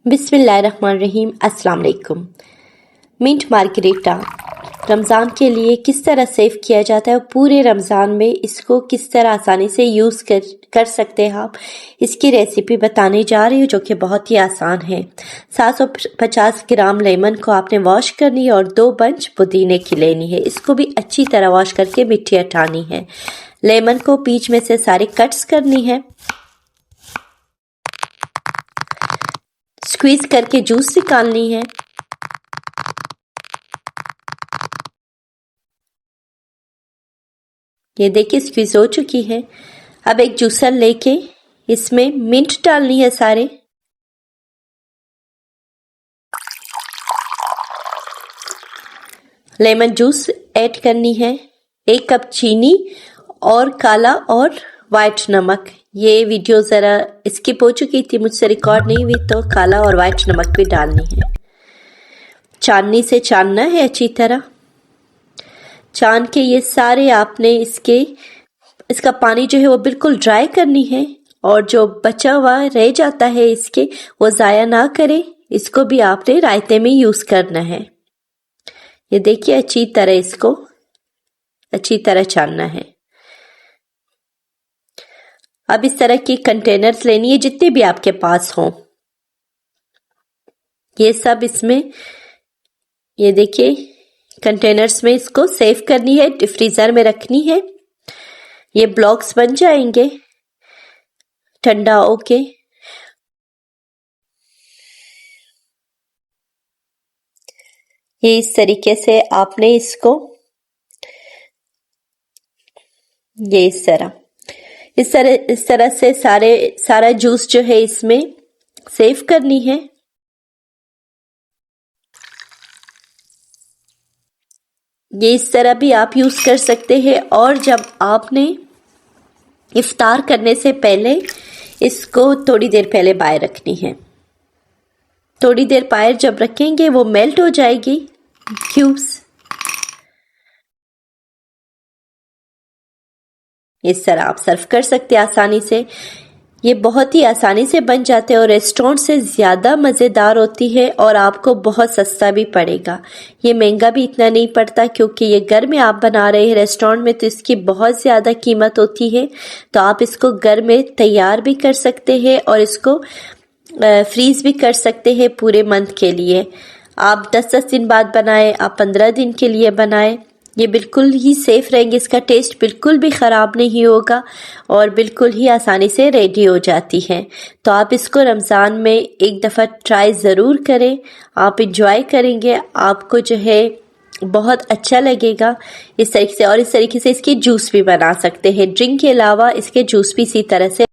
बिस्मिल्लाहिर्रहमानिर्रहीम। अस्सलाम वालेकुम। मिंट मार्गरेटा रमज़ान के लिए किस तरह सेव किया जाता है और पूरे रमज़ान में इसको किस तरह आसानी से यूज़ कर सकते हैं आप, इसकी रेसिपी बताने जा रही हूँ जो कि बहुत ही आसान है। 750 ग्राम लेमन को आपने वॉश करनी है और 2 बंच पुदीने की लेनी है। इसको भी अच्छी तरह वॉश करके मिट्टी हटानी है। लेमन को बीच में से सारे कट्स करनी है। स्क्वीज करके जूस निकालनी है। ये देखिए स्क्वीज हो चुकी है। अब एक जूसर लेके इसमें मिंट डालनी है सारे। लेमन जूस ऐड करनी है। 1 कप चीनी और काला और वाइट नमक। ये वीडियो ज़रा स्किप हो चुकी थी, मुझसे रिकॉर्ड नहीं हुई, तो काला और वाइट नमक भी डालनी है। छाननी से छानना है अच्छी तरह। छान के ये सारे आपने इसका पानी जो है वो बिल्कुल ड्राई करनी है और जो बचा हुआ रह जाता है इसके वो ज़ाया ना करें। इसको भी आपने रायते में यूज़ करना है। ये देखिए अच्छी तरह इसको अच्छी तरह छानना है। अब इस तरह की कंटेनर्स लेनी है जितने भी आपके पास हों। ये सब इसमें ये देखिए कंटेनर्स में इसको सेव करनी है, फ्रीजर में रखनी है। ये ब्लॉक्स बन जाएंगे ठंडा होके। ये इस तरीके से आपने इसको ये इस तरह से सारा जूस जो है इसमें सेव करनी है। ये इस तरह भी आप यूज कर सकते हैं। और जब आपने इफ्तार करने से पहले इसको थोड़ी देर पहले बाहर रखनी है। थोड़ी देर बाहर जब रखेंगे वो मेल्ट हो जाएगी क्यूब्स। इस तरह आप सर्व कर सकते हैं आसानी से। ये बहुत ही आसानी से बन जाते हैं और रेस्टोरेंट से ज़्यादा मज़ेदार होती है और आपको बहुत सस्ता भी पड़ेगा। ये महंगा भी इतना नहीं पड़ता क्योंकि ये घर में आप बना रहे हैं। रेस्टोरेंट में तो इसकी बहुत ज़्यादा कीमत होती है, तो आप इसको घर में तैयार भी कर सकते हैं और इसको फ्रीज़ भी कर सकते हैं पूरे मंथ के लिए। आप 10-10 दिन बाद बनाएं, आप 15 दिन के लिए बनाएं, ये बिल्कुल ही सेफ रहेंगे। इसका टेस्ट बिल्कुल भी ख़राब नहीं होगा और बिल्कुल ही आसानी से रेडी हो जाती है। तो आप इसको रमज़ान में एक दफ़ा ट्राई ज़रूर करें। आप इंजॉय करेंगे, आपको जो है बहुत अच्छा लगेगा इस तरीके से। और इस तरीके से इसके जूस भी बना सकते हैं। ड्रिंक के अलावा इसके जूस भी इसी तरह से